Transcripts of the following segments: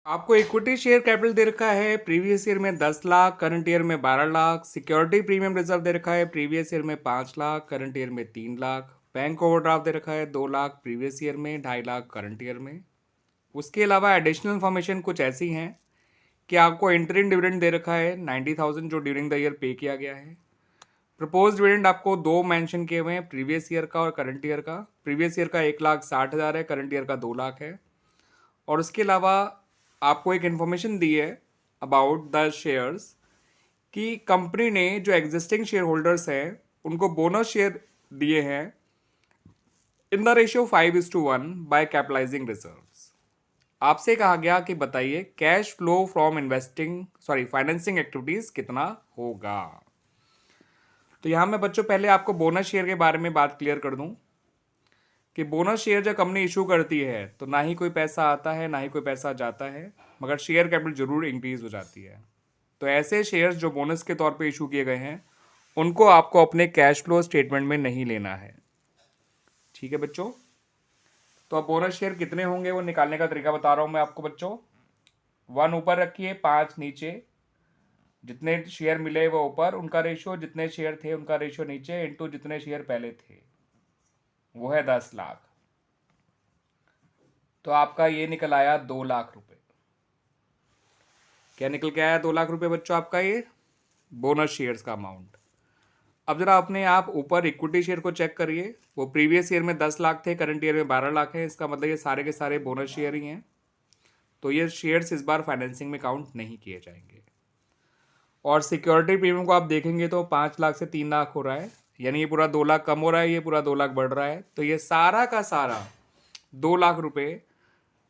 आपको equity share capital दे रखा है प्रीवियस ईयर में 10 लाख, करंट ईयर में 12 लाख। सिक्योरिटी प्रीमियम रिजर्व दे रखा है प्रीवियस ईयर में 5 लाख, करंट ईयर में 3 लाख। बैंक ओवरड्राफ्ट दे रखा है 2 लाख प्रीवियस ईयर में, 2.5 लाख करंट ईयर में। उसके अलावा एडिशनल इन्फॉर्मेशन कुछ ऐसी हैं कि आपको इंटरिम डिविडेंड दे रखा है 90,000 जो ड्यूरिंग द ईयर पे किया गया है। प्रपोज डिविडेंड आपको दो मेंशन किए हुए हैं, प्रीवियस ईयर का और करंट ईयर का। प्रीवियस ईयर का 1,60,000 है, करंट ईयर का 2 लाख है। और उसके अलावा आपको एक इन्फॉर्मेशन दी है अबाउट द शेयर्स कि कंपनी ने जो एग्जिस्टिंग शेयर होल्डर्स हैं उनको बोनस शेयर दिए हैं in the ratio 5:1 by capitalising reserves. आपसे कहा गया कि बताइए cash flow from financing activities कितना होगा। तो यहां मैं बच्चों पहले आपको बोनस शेयर के बारे में बात क्लियर कर दूं कि बोनस शेयर जब कंपनी इशू करती है तो ना ही कोई पैसा आता है ना ही कोई पैसा जाता है, मगर शेयर कैपिटल जरूर इंक्रीज हो जाती है। तो ऐसे शेयर्स जो बोनस के तौर पे इशू किए गए हैं उनको आपको अपने कैश फ्लो स्टेटमेंट में नहीं लेना है। ठीक है बच्चों, तो अब बोनस शेयर कितने होंगे वो निकालने का तरीका बता रहा हूं मैं आपको बच्चों। 1 ऊपर रखिए, 5 नीचे। जितने शेयर मिले वो ऊपर, उनका रेशियो जितने शेयर थे उनका रेशियो नीचे, इंटू जितने शेयर पहले थे, वो है 10 लाख। तो आपका ये निकल आया 2 लाख रुपए। क्या निकल के आया 2 लाख रुपए बच्चों आपका ये बोनस शेयर्स का अमाउंट। अब जरा अपने आप ऊपर इक्विटी शेयर को चेक करिए, वो प्रीवियस ईयर में 10 लाख थे, करंट ईयर में 12 लाख है। इसका मतलब ये सारे के सारे बोनस शेयर ही हैं, तो ये शेयर्स इस बार फाइनेंसिंग में काउंट नहीं किए जाएंगे। और सिक्योरिटी प्रीमियम को आप देखेंगे तो 5 लाख से 3 लाख हो रहा है, यानी ये पूरा 2 लाख कम हो रहा है, ये पूरा 2 लाख बढ़ रहा है। तो ये सारा का सारा 2 लाख रुपए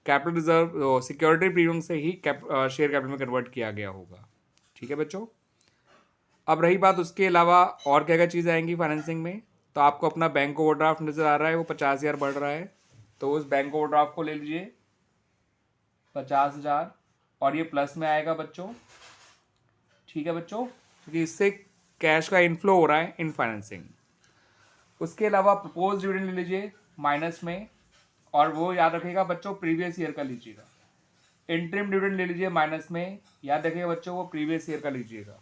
कैपिटल रिजर्व सिक्योरिटी प्रीमियम से ही शेयर कैपिटल में कन्वर्ट किया गया होगा। ठीक है बच्चों, अब रही बात उसके अलावा और क्या क्या चीज़ें आएंगी फाइनेंसिंग में। तो आपको अपना बैंक ओवरड्राफ्ट नज़र आ रहा है, वो 50,000 बढ़ रहा है, तो उस बैंक ओवरड्राफ्ट को ले लीजिए 50,000, और ये प्लस में आएगा बच्चों। ठीक है बच्चों, क्योंकि इससे कैश का इनफ्लो हो रहा है इन फाइनेंसिंग। उसके अलावा प्रपोज डिविडेंड ले लीजिए माइनस में, और वो याद रखिएगा बच्चों प्रीवियस ईयर का लीजिएगा। इंटरिम डिविडेंड ले लीजिए माइनस में, याद रखिएगा बच्चों वो प्रीवियस ईयर का लीजिएगा।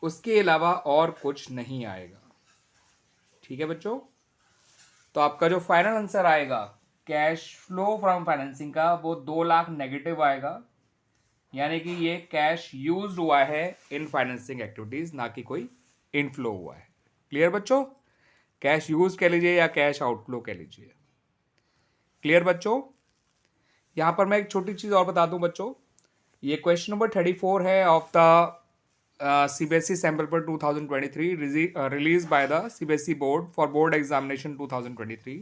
उसके अलावा और कुछ नहीं आएगा। ठीक है बच्चों, तो आपका जो फाइनल आंसर आएगा कैश फ्लो फ्रॉम फाइनेंसिंग का, वो 2 लाख नेगेटिव आएगा, यानी कि ये कैश यूज्ड हुआ है इन फाइनेंसिंग एक्टिविटीज, ना कि कोई इनफ्लो हुआ है। क्लियर बच्चों, कैश यूज कह लीजिए या कैश आउटफ्लो कह लीजिए। क्लियर बच्चों, यहां पर मैं एक छोटी चीज और बता दूं बच्चों, ये क्वेश्चन नंबर 34 है ऑफ द CBSE सैम्पल पर 2023 release by the CBSE board for board examination 2023।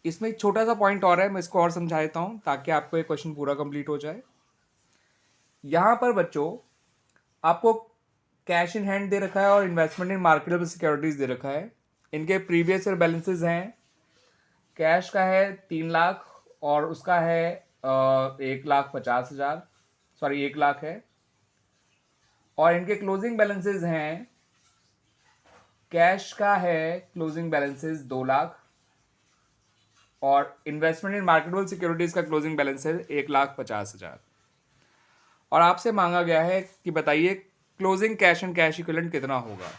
इसमें एक छोटा सा पॉइंट और है, मैं इसको और समझा देता हूं ताकि आपको ये क्वेश्चन पूरा कंप्लीट हो जाए। यहां पर बच्चों आपको कैश इन हैंड दे रखा है और इन्वेस्टमेंट इन मार्केटेबल सिक्योरिटीज दे रखा है। इनके प्रीवियस ईयर बैलेंसेस हैं, कैश का है 3 लाख और उसका है 1,50,000, सॉरी 1 लाख है। और इनके क्लोजिंग बैलेंसेस हैं, कैश का है क्लोजिंग बैलेंसेस 2 लाख और इन्वेस्टमेंट इन मार्केटेबल सिक्योरिटीज का क्लोजिंग बैलेंस है 1,50,000। और आपसे मांगा गया है कि बताइए closing cash and cash equivalent कितना होगा।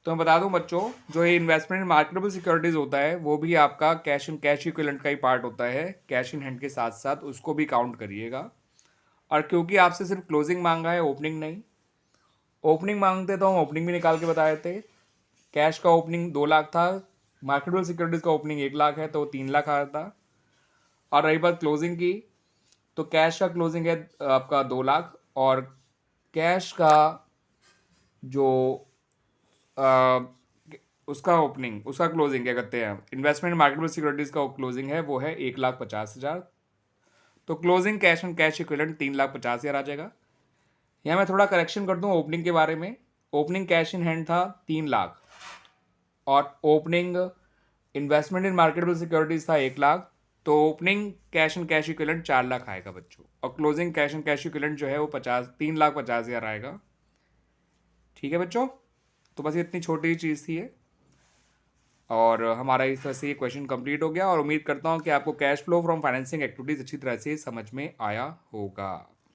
तो मैं बता दूं बच्चों, जो ये इन्वेस्टमेंट इन मार्केटेबल सिक्योरिटीज होता है वो भी आपका कैश एंड कैश इक्विवेलेंट का ही पार्ट होता है, कैश इन हैंड के साथ साथ उसको भी काउंट करिएगा। और क्योंकि आपसे सिर्फ क्लोजिंग मांगा है, ओपनिंग नहीं, ओपनिंग मांगते तो हम ओपनिंग भी निकाल के बता देते। कैश का ओपनिंग 2 लाख था, मार्केटेबल सिक्योरिटीज का ओपनिंग 1 लाख है, तो 3 लाख आ था। और रही बात क्लोजिंग की, तो कैश का क्लोजिंग है आपका 2 लाख, और कैश का जो उसका ओपनिंग, उसका क्लोजिंग क्या कहते हैं, इन्वेस्टमेंट मार्केटेबल सिक्योरिटीज का क्लोजिंग है वो है 1,50,000। तो closing cash and cash equivalent 3,50,000 आ जाएगा। यहाँ मैं थोड़ा करेक्शन कर दूं ओपनिंग के बारे में। ओपनिंग कैश इन हैंड था 3 लाख और ओपनिंग इन्वेस्टमेंट इन मार्केटेबल सिक्योरिटीज था 1 लाख, तो opening cash and cash equivalent 4 lakh आएगा बच्चों, और closing cash and cash equivalent जो है वो 3,50,000 आएगा। ठीक है बच्चों, तो बस ये इतनी छोटी चीज़ थी ये। और हमारा इस तरह से ये क्वेश्चन कंप्लीट हो गया और उम्मीद करता हूँ कि आपको cash flow from financing activities अच्छी तरह से समझ में आया होगा।